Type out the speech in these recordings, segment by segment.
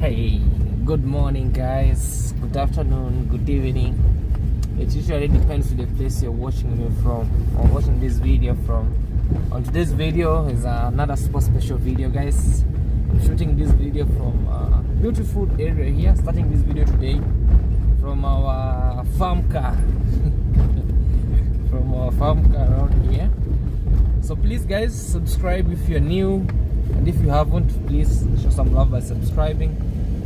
Hey, good morning guys, good afternoon, good evening. It usually depends on the place you're watching me from or watching this video from. On today's video is another super special video guys. I'm shooting this video from a beautiful area here, starting this video today from our farm car. From our farm car around here. So please guys, subscribe if you're new, and if you haven't, please show some love by subscribing.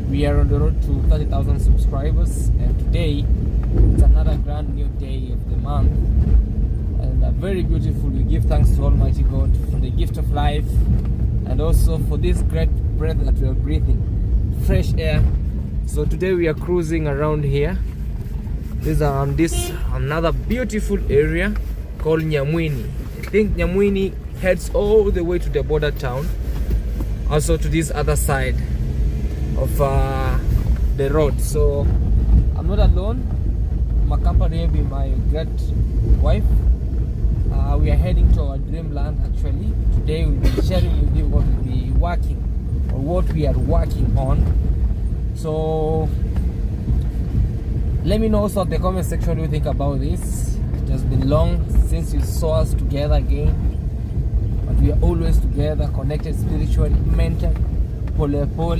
We are on the road to 30,000 subscribers, and today it's another grand new day of the month, and very beautiful. We give thanks to Almighty God for the gift of life, and also for this great breath that we are breathing, fresh air. So today we are cruising around here. This another beautiful area called Nyamwini. I think Nyamwini heads all the way to the border town, also to this other side of the road. So I'm not alone. I'm accompanied by my great wife. We are heading to our dreamland actually. Today we'll be sharing with you what we'll be working or what we are working on. So let me know also in the comment section what you think about this. It has been long since you saw us together again, but we are always together, connected spiritually, mentally, pole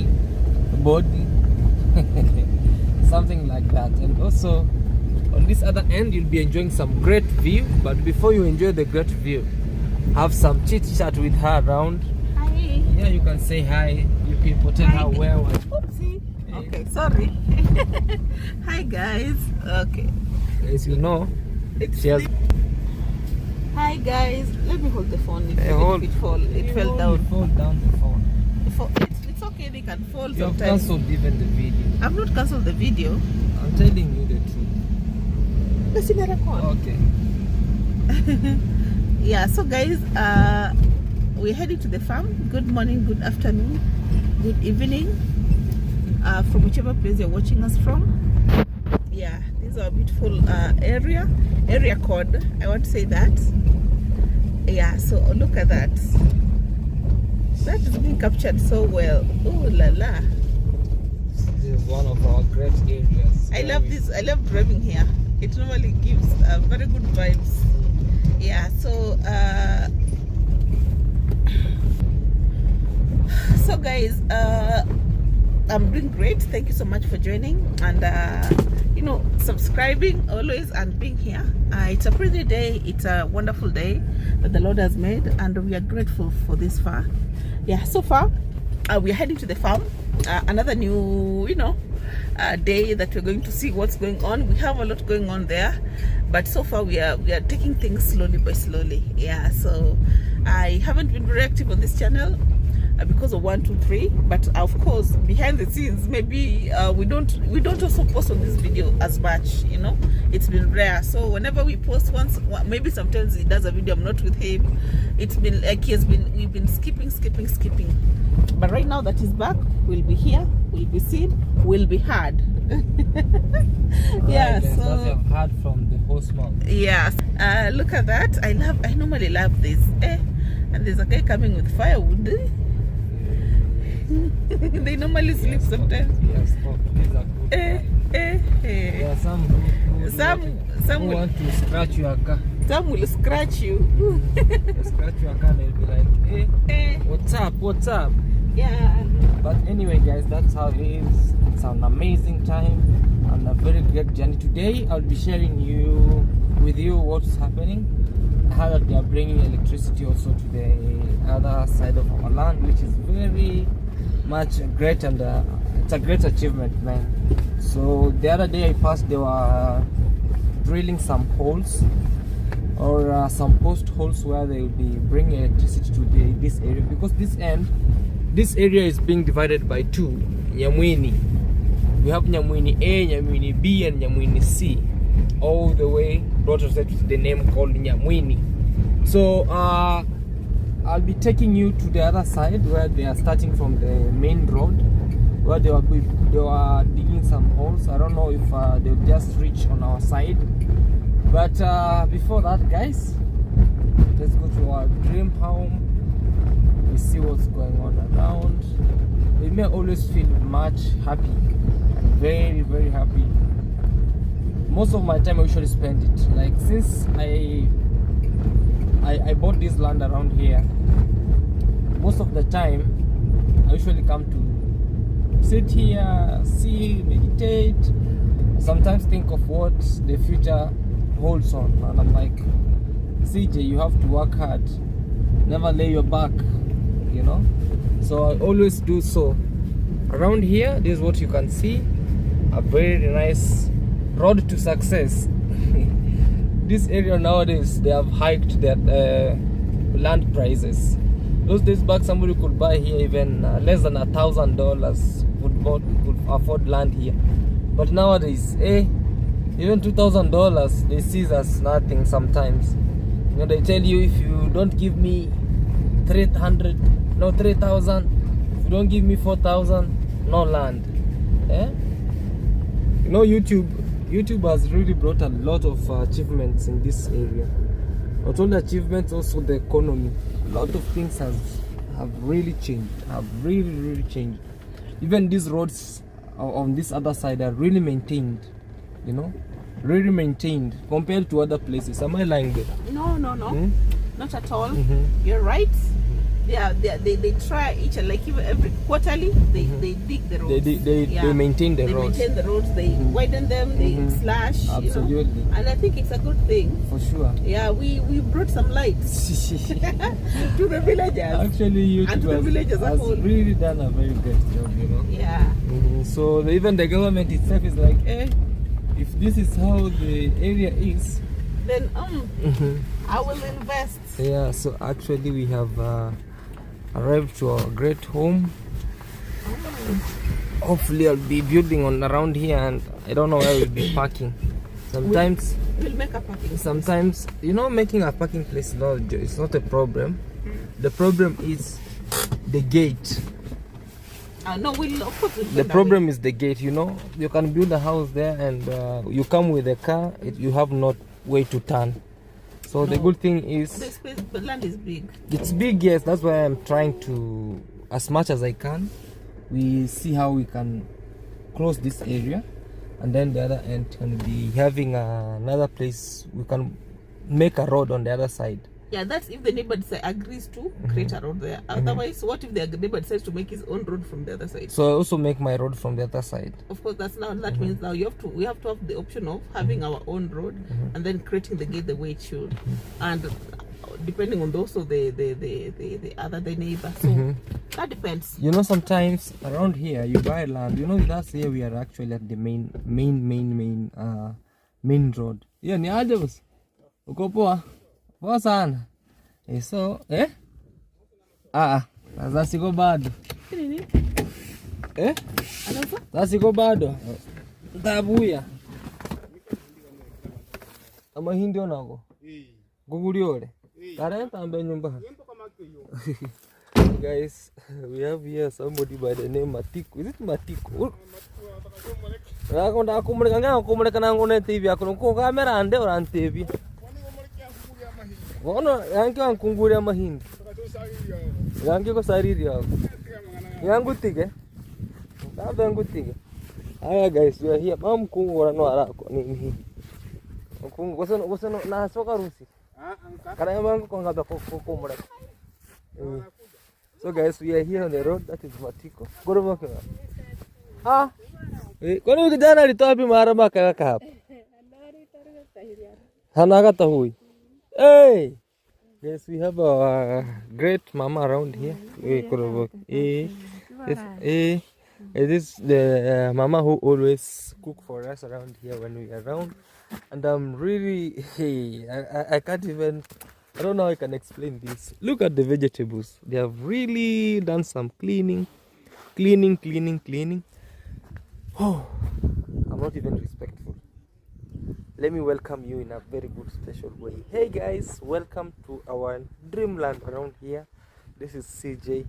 body, something like that. And also on this other end you'll be enjoying some great view, but before you enjoy the great view, have some chit chat with her around. Hi. Yeah, you can say hi. You people tell her where was. Oopsie. Okay, sorry. Hi guys. Okay. As you know, she has. Hi guys. Let me hold the phone. It fell down. Fall down the phone. It's okay. They can fall You have sometimes. cancelled even the video. I've not cancelled the video. I'm telling you the truth. Let's see the record. Okay. Yeah. So guys, we're heading to the farm. Good morning. Good afternoon. Good evening. From whichever place you're watching us from. Yeah, this is our beautiful area code, I want to say that. Yeah, so look at that. That is being captured so well. Oh la la. This is one of our great areas. I love this. I love driving here. It normally gives very good vibes. Yeah, so guys, I'm doing great. Thank you so much for joining and subscribing always and being here. It's a pretty day. It's a wonderful day that the Lord has made, and we are grateful for this far. Yeah, so far we are heading to the farm. Another new day that we're going to see what's going on. We have a lot going on there, but so far we are taking things slowly by slowly. Yeah, so I haven't been very active on this channel because of 1, 2, 3, but of course behind the scenes maybe we don't also post on this video as much. It's been rare. So whenever we post once, maybe sometimes he does a video, I'm not with him. It's been like we've been skipping, but right now that he's back, we'll be here, we'll be seen, we'll be heard. Yeah, right, so what you've heard from the host mom. Yes, look at that. I normally love this. And there's a guy coming with firewood. They normally sleep sometimes. Yes, these are good. There are some who want to scratch your car. Some will scratch you. They scratch your car and they'll be like, what's up? Yeah. But anyway guys, that's how it is. It's an amazing time and a very great journey. Today I'll be sharing with you what's happening. How that they are bringing electricity also to the other side of our land, which is very much great, and it's a great achievement, man. So the other day I passed, they were drilling some holes or some post holes where they will be bringing electricity to this area, because this area is being divided by two Nyamwini. We have Nyamwini A, Nyamwini B, and Nyamwini C, all the way brought us to the name called Nyamwini. So I'll be taking you to the other side where they are starting from the main road, where they were digging some holes. I don't know if they'll just reach on our side, but before that guys, let's go to our dream home. We see see what's going on around. It may always feel much happy and very, very happy. Most of my time I usually spend it. Like since I bought this land around here, most of the time I usually come to sit here, see, meditate, sometimes think of what the future holds on. And I'm like, CJ, you have to work hard, never lay your back, you know. So I always do so. Around here, this is what you can see, a very nice road to success. This area nowadays, they have hiked their land prices. Those days back, somebody could buy here even less than $1,000 could afford land here. But nowadays, even $2,000 they see as nothing sometimes. You know, they tell you if you don't give me 3,000, if you don't give me 4,000, no land. You know, YouTube has really brought a lot of achievements in this area. Not only achievements, also the economy. A lot of things have really changed. Have really changed. Even these roads on this other side are really maintained. You know, really maintained compared to other places. Am I lying there? No, not at all. You're right. They try each, like even every quarterly they dig the roads. They maintain the roads. They maintain the roads. They widen them. They slash. Absolutely. You know? And I think it's a good thing. For sure. Yeah, we brought some lights to the villagers. Actually, and to the villagers has really done a very great job. You know. Yeah. So even the government itself is like, if this is how the area is, then I will invest. Yeah. So actually, we have arrived to our great home. Hopefully I'll be building on around here, and I don't know where we'll be parking. Sometimes we'll make a parking place. Sometimes, you know, making a parking place it's not a problem. The problem is the gate. No, of course the problem is the gate. You know, you can build a house there, and you come with a car, you have no way to turn. So the good thing is the land is big. It's big, yes. That's why I'm trying to, as much as I can, we see how we can close this area, and then the other end can be having another place. We can make a road on the other side. Yeah, that's if the neighbor agrees to create a road there. Otherwise, what if the neighbor decides to make his own road from the other side? So I also make my road from the other side. Of course, that means now we have to have the option of having our own road and then creating the gate the way it should, and depending on also the neighbor. So that depends. You know, sometimes around here you buy land. You know, that's here we are actually at the main road. Yeah, ni aje boss. Uko poa? Poa sana. So, sasa siko bado. Nini? Sasa siko bado. Tabuya. Ama hindi onako. Guguri ole. Karenta ambe nyumba. Guys, we have here somebody by the name Matiko. Is it Matiko? Rakonda kumuleka nangu na TV yako ko kamera ande ora TV. Wono yangu ankunguria mahindi. Yangu ko sariri yako. Yangu tige. Tabe yangu tige. Aya guys, we are here. Mam kungura no arako nini. Kungu wasano na soka rusi. Kana yangu ko ngabe ko kumuleka. So guys, we are here on the road. That is Matiko. Goroboke. Kwani kijana alitoa wapi maharaba akaweka hapa? Hanagata hui. Hey! Yes, we have a great mama around here. This is the mama who always cook for us around here when we are around. And I'm really, I can't even, I don't know how I can explain this. Look at the vegetables. They have really done some cleaning. Oh, I'm not even respectful. Let me welcome you in a very good special way. Hey guys, welcome to our dreamland around here. This is CJ,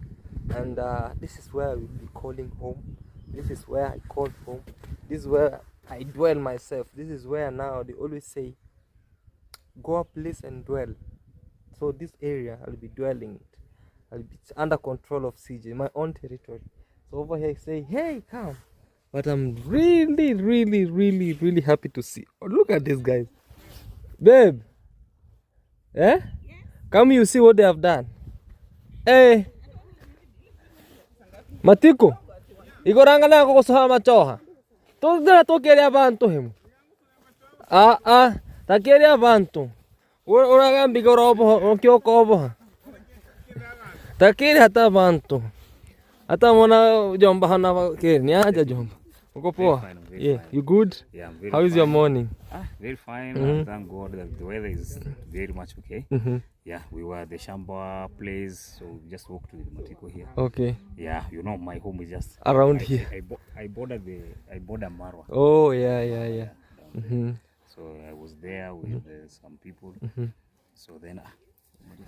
and this is where I will be calling home. This is where I call home. This is where I dwell myself. This is where now they always say, go a place and dwell. So this area I'll be dwelling. It's under control of CJ, my own territory. So over here, say, hey, come. But I'm really, really, really, really happy to see. Oh, look at these guys. Babe. Eh? Come you see what they have done. Hey. Matiko. Igoranga na ko sa machoha. Tuzira tokeri abantu hemu. Takeri abantu. Uragambi gorobo okyoko obo. Takeri hata abantu. Hata mona jomba hana keri ni aja jomba. Uko poa? Yeah, you good? Yeah, I'm very How is fine. your morning? Very fine. Thank God that the weather is very much okay. Yeah, we were at the Shamba place, so we just walked to the Matiko here. Okay. Yeah, you know my home is just Around here. I border Marwa. Oh yeah. So I was there with some people. So then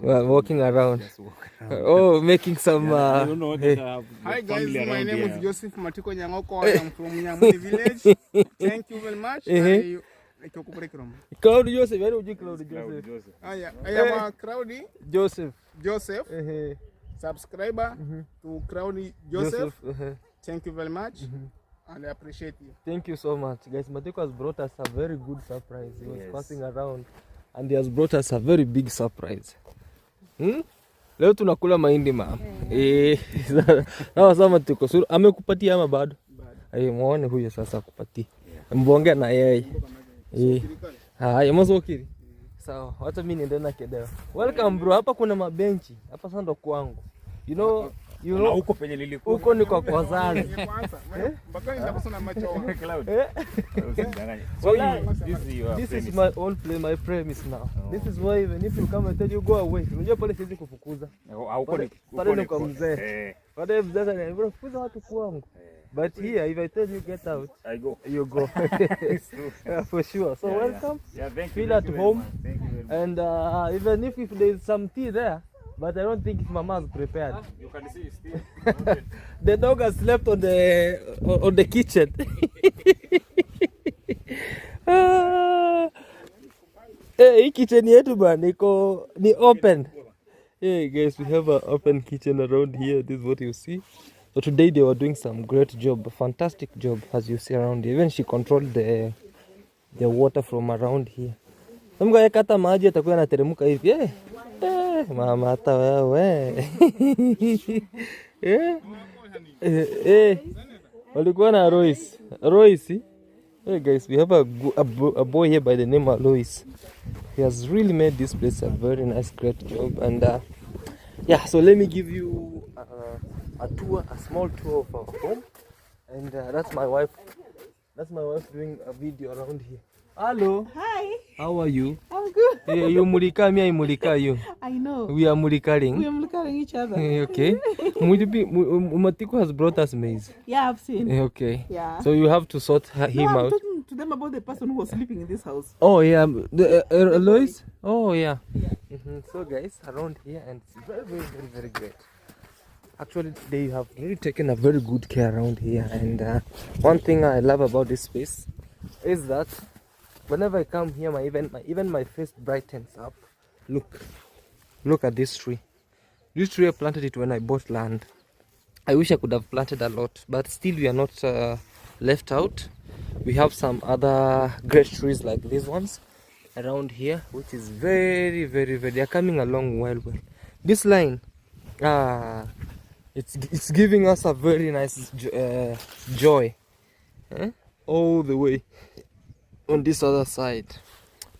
Well, walking around. just walk around. Oh, making some. I don't know Hey. Hi guys, family my around name here. is Joseph Matiko Nyangoko. I am from Nyamuni village. Thank you very much. Claude Joseph. Where would you Claude Claude Joseph? Joseph. I am a Crowdy Joseph. Joseph, subscriber to Crowdy Joseph. Thank you very much, and I appreciate you. Thank you so much, guys. Matiko has brought us a very good surprise. He was Yes. passing around, and he has brought us a very big surprise. Leo tunakula mahindi mama. Sawa Matiko. So amekupatia ama bado? Muone huyo sasa akupatie. Mbonge na yeye. Haya mazokiri. Sawa, wacha mimi niende na kedeo. Welcome bro. Hapa kuna mabenchi. Hapa sasa ndo kwangu. You know Huko penye nilikuwa. huko ni kwa wazazi. Mpaka nitakusoma macho. Claude. So This is my own place, my premise now. This is why even if you come and tell you go away, unajua pale siwezi kufukuza. Pale ni kwa mzee. Pale mzee ananiambia fukuza watu kwangu. But here, if I tell you get out, I go. you go. Yeah, for sure. So welcome. Yeah, thank you. Feel at Thank you very home. much. Thank you very much. And even if there is some tea there, but I don't think mama's prepared. You can see still. The dog has slept on the kitchen. Hey, kitchen yetu bana ni open. Hey guys, we have an open kitchen around here. This is what you see. So today they were doing some great job, a fantastic job, as you see around here. Even she controlled the water from around here. Mga kata maji atakuwa anateremka hivi. Mama hata wewe. Walikuwa na Royce. Hey guys, we have a boy here by the name of Lois. He has really made this place a very nice, great job. And yeah, so let me give you a small tour of our home. And that's my wife. That's my wife doing a video around here. Hello. Hi. How are you? I'm good. Hey, you mulika me, I mulika you. I know. We are mulikaring. We are looking at each other. Okay. Matiko has brought us maize. Yeah, I've seen. Okay. Yeah. So you have to sort No, him I'm out. talking to them about the person who was sleeping in this house. Oh yeah, the Lois. Oh yeah. So guys, around here, and it's very, very, very, very great. Actually, they have really taken a very good care around here. And one thing I love about this space is that whenever I come here, even my face brightens up. Look at this tree. This tree I planted it when I bought land. I wish I could have planted a lot, but still we are not left out. We have some other great trees like these ones around here, which is very, very, very. They are coming along well. This line, it's giving us a very nice joy, all the way on this other side.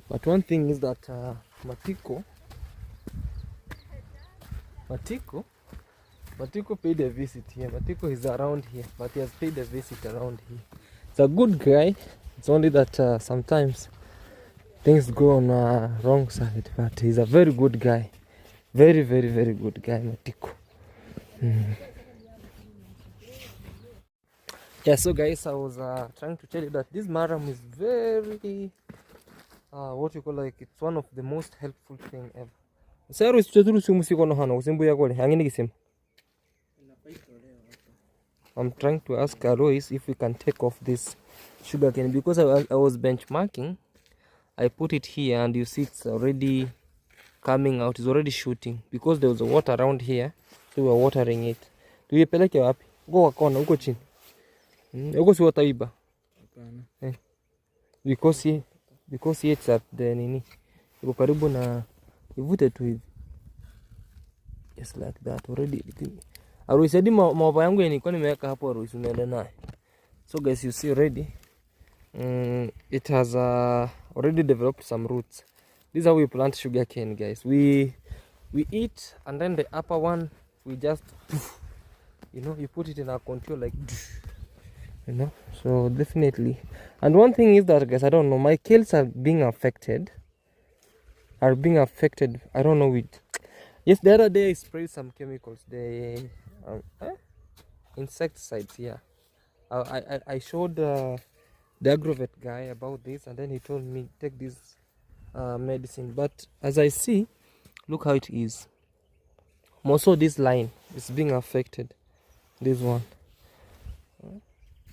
But one thing is that Matiko paid a visit here. Matiko is around here, but he has paid a visit around here. He's a good guy. It's only that sometimes things go on wrong side, but he's a very good guy. Very, very, very good guy, Matiko. Yeah, so guys, I was trying to tell you that this maram is very what you call, like, it's one of the most helpful thing ever. I'm trying to ask Alois if we can take off this sugar cane, because I was benchmarking. I put it here and you see it's already coming out, it's already shooting, because there was water around here. So we are watering it. Tuipeleke wapi? Go kwa kona huko chini. Huko si wataiba. Hapana. Because it's at the nini. Iko karibu na ivute tu hivi. Just like that already. Aruisi hadi maua yangu nilikuwa nimeweka hapo aruisi unaenda naye. So guys, you see already it has already developed some roots. This is how we plant sugar cane, guys. We eat, and then the upper one we just you put it in a contour like so definitely. And one thing is that, guys, I don't know, my kales are being affected. I don't know with. Yes, the other day I sprayed some chemicals, the insecticides. Yeah, I showed the agrovet guy about this, and then he told me take this medicine. But as I see, look how it is. Also, this line is being affected. This one,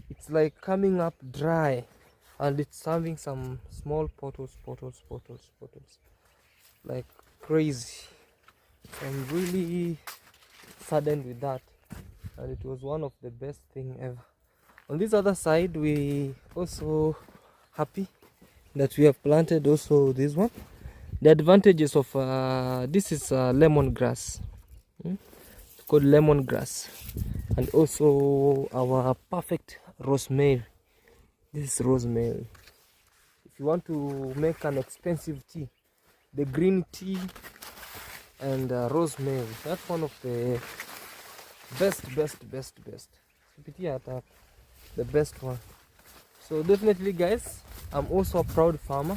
it's like coming up dry, and it's having some small potholes, like crazy. I'm really saddened with that, and it was one of the best thing ever. On this other side, we also happy that we have planted also this one. The advantages of this is lemongrass. It's called lemongrass, and also our perfect rosemary. This is rosemary. If you want to make an expensive tea, the green tea and rosemary, that's one of the best. The best one. So definitely, guys, I'm also a proud farmer.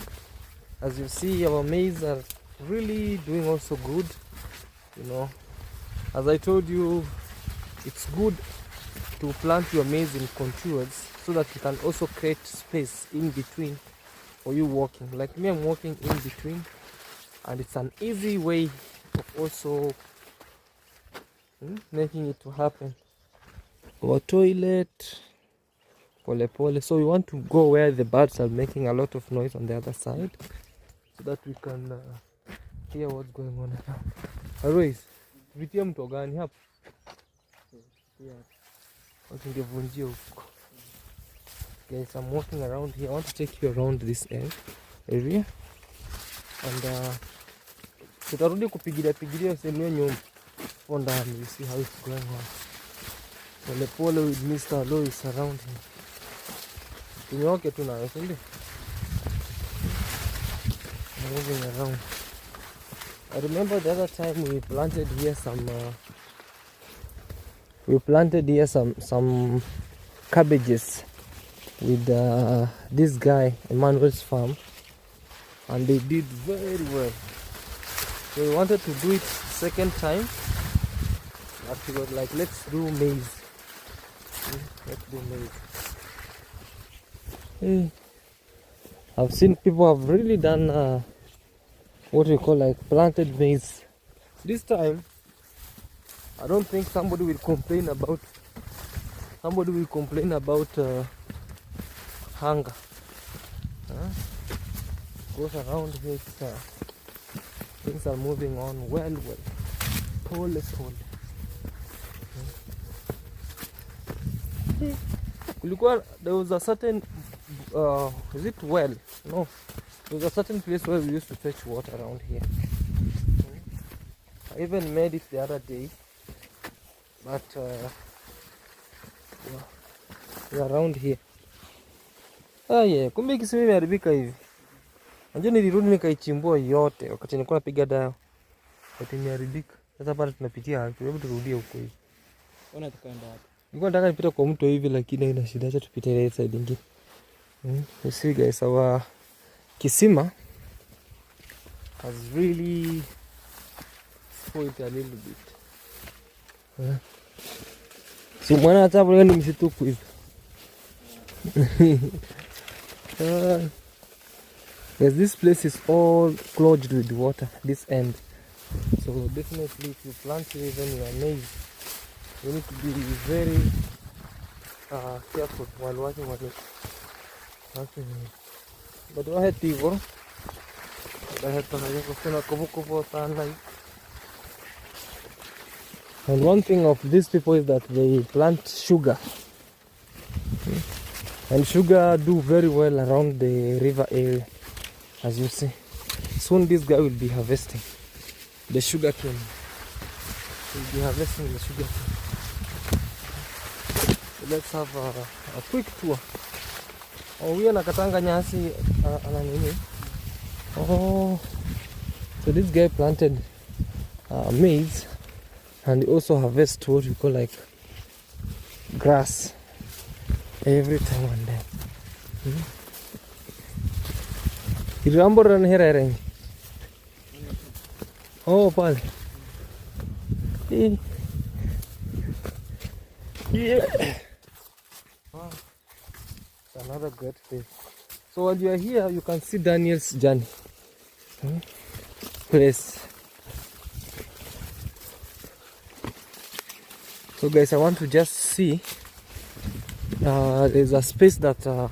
As you see, our maize are really doing also good. As I told you, it's good to plant your maize in contours so that you can also create space in between for you walking. Like me, I'm walking in between, and it's an easy way of also making it to happen. Our toilet, pole. So we want to go where the birds are making a lot of noise on the other side, so that we can hear what's going on around. Otherwise, vitia mto gani hapa? Wakingevunjia huko. Guys, I'm walking around here. I want to take you around this area. And tutarudi kupigilia sehemu ya nyumba. On ndani, you see how it's going on. Pole with Mr. Lois around him. Tunyoke tu nayo, si ndio? Moving around. I remember the other time we planted here some cabbages with this guy Emmanuel's farm, and they did very well. So we wanted to do it second time, but we was like, let's do maize. I've seen people have really done what we call like planted maize. This time I don't think somebody will complain about hunger. Goes around here, things are moving on well. Pole. There was a certain is it well? No. There was a certain place where we used to fetch water around here. I even made it the other day, but we're around here. Yeah, kumbe kisima imeharibika hivi. Najua nilirudi nikaichimbua yote wakati nilikuwa napiga dawa. Wakati imeharibika. Sasa hapa tunapitia hapo. Hebu turudie huko hivi. Ona tukaenda hapo. Nilikuwa nataka nipite kwa mto hivi, lakini haina shida, acha tupite ile side nyingine. You see, guys, our kisima has really spoiled a little bit. So mwana hata hapo ni msituku hivi. Yes, this place is all clogged with water, this end. So definitely if you plant even your maize, you need to be very careful while working on it. But I had to And one thing of these people is that they plant sugar. And sugar do very well around the river area, as you see. Soon this guy will be harvesting the sugar cane. He'll be harvesting the sugar cane. So let's have a quick tour. Oh, we are nakatanga nyasi ananini. Oh, so this guy planted maize, and he also harvests what we call like grass every time and then. Irambo ran here range. Oh, pal. Yeah. Wow. It's another great place. So while you are here, you can see Daniel's journey. Place. So guys, I want to just see. There's a space that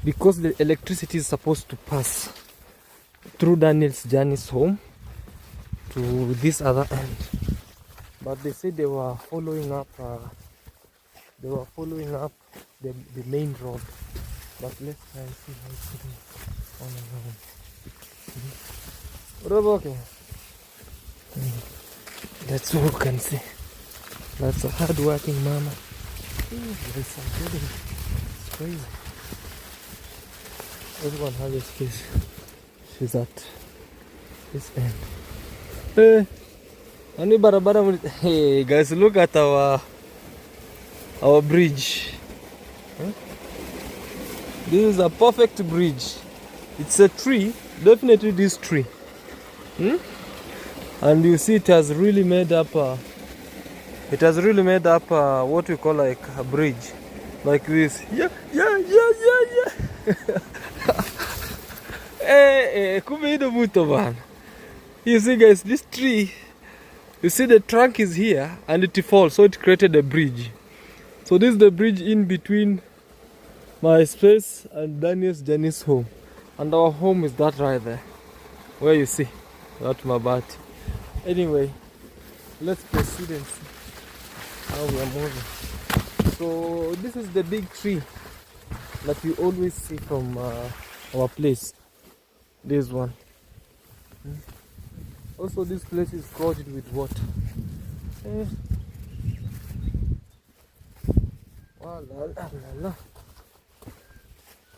because the electricity is supposed to pass through Daniel's journey's home to this other end, but they said they were following up the main road. But let's try and see how it's going on and on. Okay. Let's walk and see. That's a hard working mama. There's some building. It's crazy. Everyone has a space. She's at this end. Hey guys, look at our bridge. This is a perfect bridge. It's a tree, definitely this tree. And you see it has really made up what we call like a bridge, like this. Yeah. You see guys, this tree, you see the trunk is here and it falls, so it created a bridge. So this is the bridge in between my space and Daniel's Janice's home, and our home is that right there, where you see that mabati. Anyway, let's proceed and see how we are moving. So this is the big tree that we always see from our place. This one. Also, this place is gorged with water.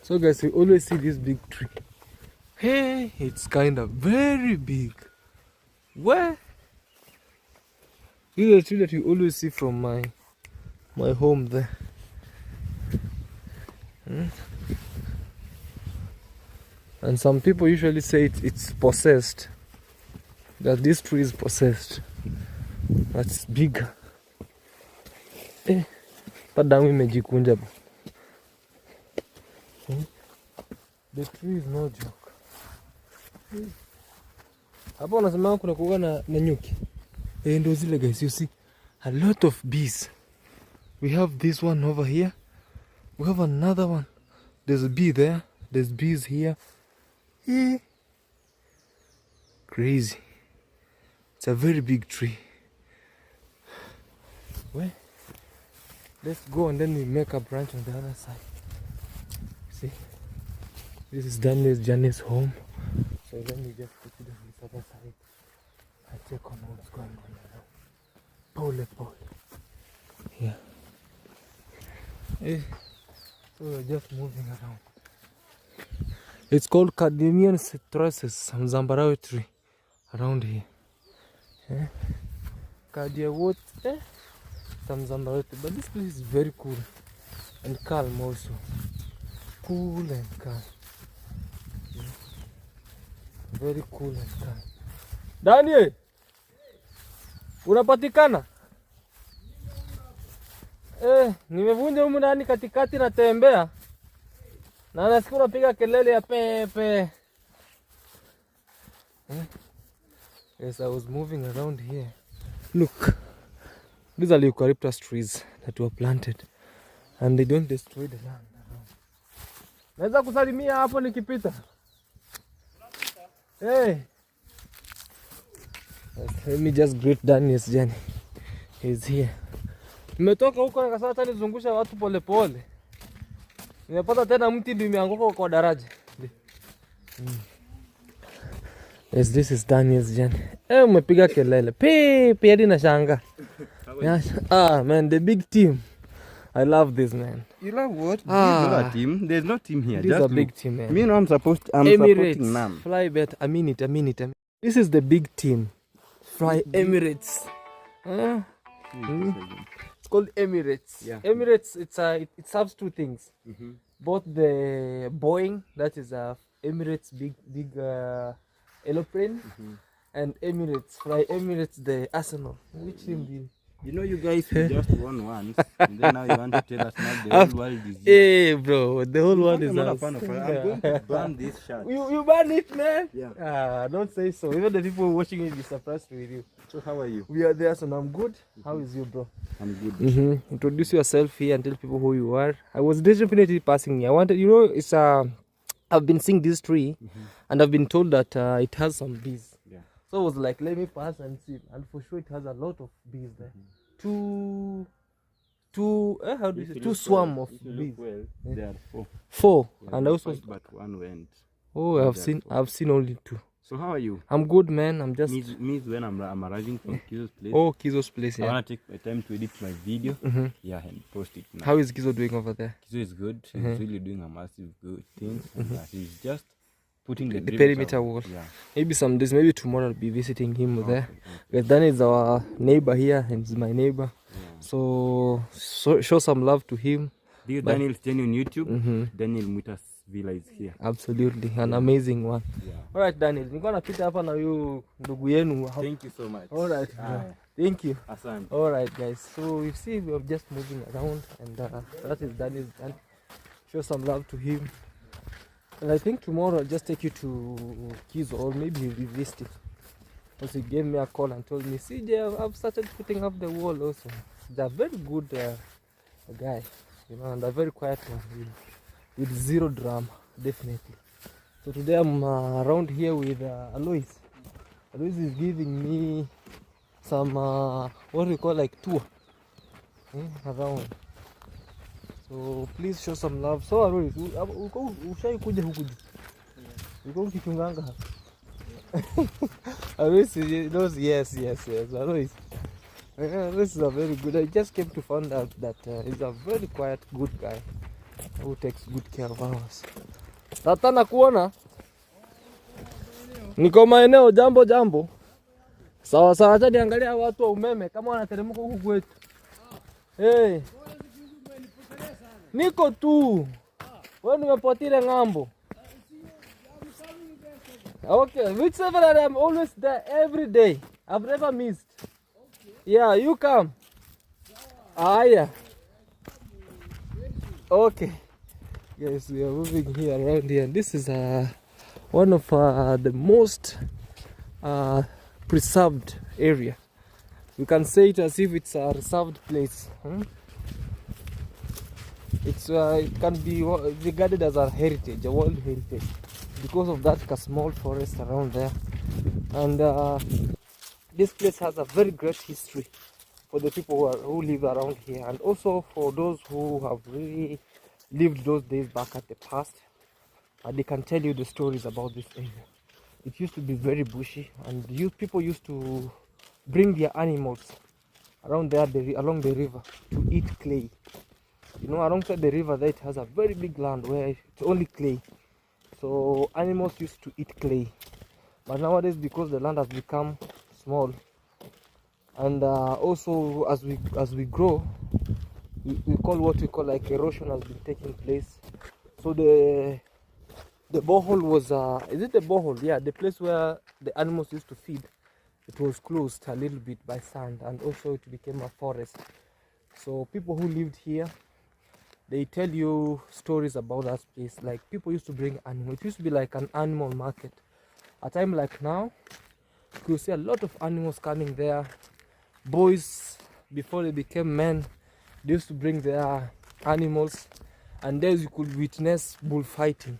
So guys, we always see this big tree. Hey, it's kind of very big. Where? This is a tree that you always see from my home there. And some people usually say it's possessed. That this tree is possessed. That's big. Padamu imejikunja. The tree is no joke. Hapa unasema kuna kuwa na nyuki. Ndio zile guys, you see a lot of bees. We have this one over here. We have another one. There's a bee there. There's bees here. Crazy. It's a very big tree. Well, let's go and then we make a branch on the other side. See, this is Janice's home. So then we just put it on this other side and check on what's going on around. Pole. Yeah. So we're just moving around. It's called Cadmium Citrus, Zambarau tree around here. Kadia what? Some Zambarau tree. But this place is very cool and calm also. Cool and calm. Very cool and calm. Daniel! Unapatikana? Nimevunja humu ndani katikati natembea. Na nasikia unapiga kelele ya pepe. Yes, I was moving around here. Look. These are eucalyptus trees that were planted. And they don't destroy the land around. Naweza kusalimia hapo nikipita. Let me just greet Daniel's journey. He's here. Nimetoka huko nikasema hata nizungusha watu pole pole. Nimepata tena mti ndio imeanguka kwa daraja. Yes, this is Daniel's journey. Umepiga kelele. Pia hadi nashanga. Man, the big team. I love this, man. You love what? This is not a team. There's no team here. This is a big team, man. Me know I'm Emirates, supporting none. Fly bet. A minute. This is the big team. Fly Emirates. It's called Emirates. Yeah. Emirates, it serves two things. Both the Boeing, that is Emirates big aeroplane, and Emirates, Fly Emirates, the Arsenal. Which team do you? You know, you guys just won once, and then now you want to tell us now the whole world is here. Hey, bro, the whole world is I'm not a us. fan of it. I'm going to ban this shirt. You ban it, man? Yeah. Don't say so. Even the people watching it will be surprised with you. So how are you? We are there, so I'm good. How is you, bro? I'm good. Introduce yourself here and tell people who you are. I was definitely passing here. I wanted, it's I've been seeing this tree, and I've been told that it has some bees. Yeah. So I was like, let me pass and see. And for sure, it has a lot of bees there. Two how do you say? Two swarm of bees. Well, there are 4. 4, Yeah, and also. but one went. Oh, I've seen only 2. So how are you? I'm good, man. I'm just. Me is when I'm arriving from Kizo's place. Oh, Kizo's place. I Yeah. wanna take my time to edit my video. Yeah, and post it now. How is Kizo doing over there? Kizo is good. He's really doing a massive good thing. And he's just putting the Perimeter wall. Yeah. Maybe some days, maybe tomorrow I'll be visiting him there. Okay. Because Dan is our neighbor here, and he's my neighbor. So show some love to him. Dear Daniel's channel on YouTube. Daniel Mutas Villa is here. Absolutely, an amazing one. Yeah. All right, Daniel, nilikuwa napita hapa na huyu ndugu yenu. Thank you so much. All right. Thank you. Asante. All right, guys. So you see, we're just moving around, and that is Daniel's done. Show some love to him. And I think tomorrow I'll just take you to Kizo, or maybe he'll be visiting. Because he gave me a call and told me, CJ, I've started putting up the wall also. They're very good guy, you know, and they're very quiet one with zero drama, definitely. So today I'm around here with Alois. Alois is giving me some, what we call like tour around. So please show some love. So Alois, ushai kuja huku? Uko ukichunganga hapa? Alois knows, yes. Alois. This is a very good. I just came to find out that he's a very quiet, good guy who takes good care of ours. Tata nakuona. Niko maeneo jambo. Sawa, acha niangalia watu wa umeme kama wanateremka huku kwetu. Hey. Niko tu. Wewe nimepotile ng'ambo. Okay, which several I'm always there every day. I've never missed. Yeah, you come. Yeah. Okay. Yes, we are moving here around here. This is one of the most preserved area. You can say it as if it's a reserved place. It can be regarded as a heritage, a world heritage, because of that small forest around there. And this place has a very great history for the people who live around here, and also for those who have really lived those days back at the past. They can tell you the stories about this area. It used to be very bushy, and people used to bring their animals around there along the river to eat clay. You know, alongside the river there, it has a very big land where it's only clay. So animals used to eat clay. But nowadays, because the land has become small, and also as we grow, we call what we call like erosion has been taking place. So the borehole was is it the borehole? Yeah, the place where the animals used to feed. It was closed a little bit by sand, and also it became a forest. So people who lived here, they tell you stories about that place. Like people used to bring animals. It used to be like an animal market. A time like now, you see a lot of animals coming there. Boys, before they became men, they used to bring their animals, and there you could witness bullfighting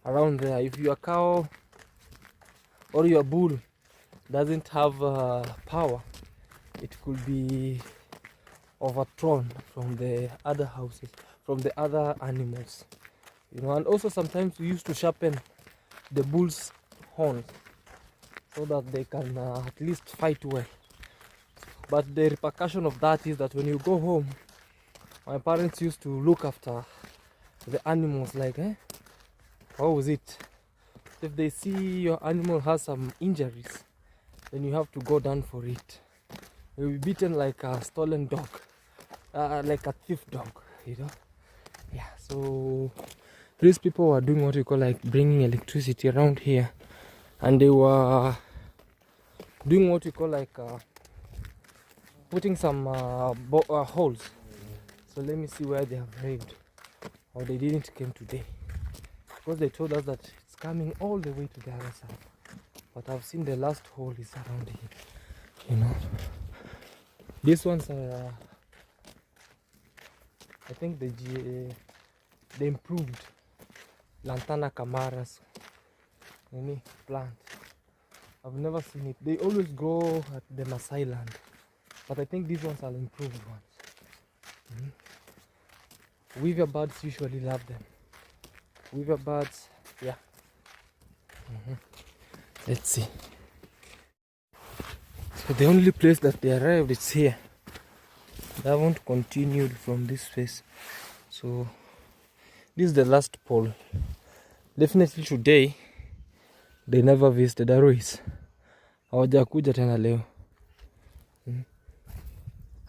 around there. If your cow or your bull doesn't have power, it could be overthrown from the other houses, from the other animals, you know. And also sometimes we used to sharpen the bull's horns so that they can at least fight well. But the repercussion of that is that when you go home, my parents used to look after the animals like, how was it? If they see your animal has some injuries, then you have to go down for it. You'll be beaten like a stolen dog, like a thief dog, you know. Yeah, so these people were doing what we call like bringing electricity around here, and they were doing what we call like putting some holes. So let me see where they have raved, or they didn't came today, because they told us that it's coming all the way to the other side. But I've seen the last hole is around here, you know. These ones are, I think the improved Lantana Camaras, any plant. I've never seen it. They always grow at the Maasai land, but I think these ones are improved ones. Weaver birds usually love them. Weaver birds, yeah. Let's see. So the only place that they arrived is here. They haven't continued from this place. So this is the last pole. Definitely today they never visited Aruis. Hawajakuja tena leo.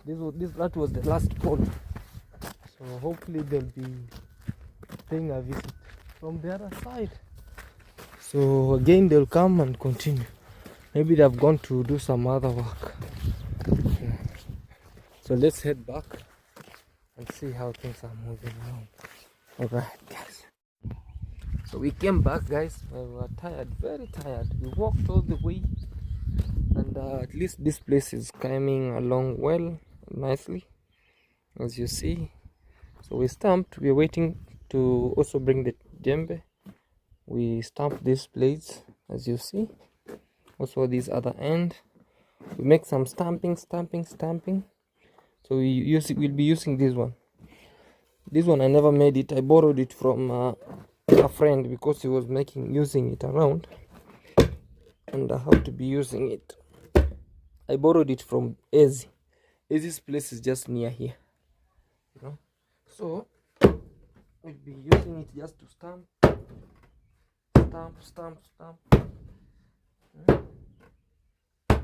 That was the last pole. So hopefully they'll be paying a visit from the other side. So again they'll come and continue. Maybe they've gone to do some other work. So let's head back and see how things are moving around. Alright guys. So we came back guys. We were tired, very tired. We walked all the way, and at least this place is coming along well, nicely, as you see. So we stamped. We're waiting to also bring the djembe. We stamped these plates, as you see. Also this other end, we make some stamping. So we'll be using this one. This one I never made it. I borrowed it from a friend because he was using it around, and I have to be using it. I borrowed it from Ezi. Ezi's place is just near here, you know. So we'll be using it just to stamp.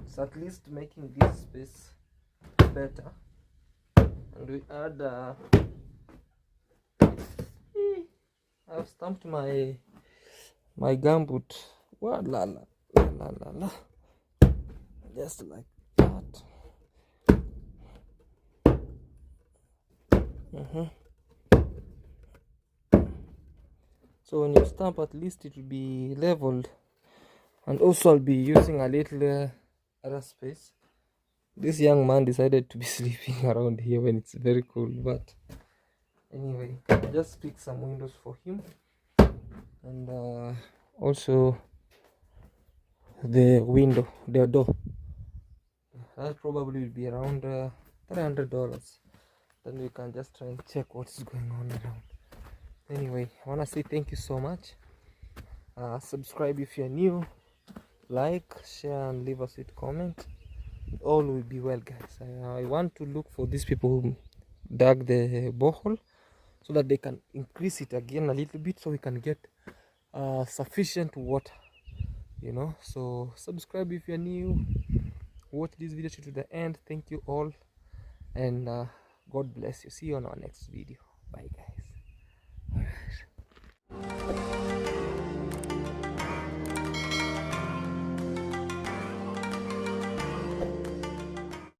It's at least making this space better. And we add I've stamped my gumboot. La just like that. So when you stamp, at least it will be leveled. And also I'll be using a little other space. This young man decided to be sleeping around here when it's very cold, but anyway, I just pick some windows for him, and also the door. That probably will be around $300. Then we can just try and check what's going on around. Anyway, I want to say thank you so much. Subscribe if you're new, like, share, and leave us a comment. All will be well, guys. I want to look for these people who dug the borehole, so that they can increase it again a little bit, so we can get sufficient water, you know. So subscribe if you're new, watch this video to the end. Thank you all, and God bless you. See you on our next video. Bye guys. All right.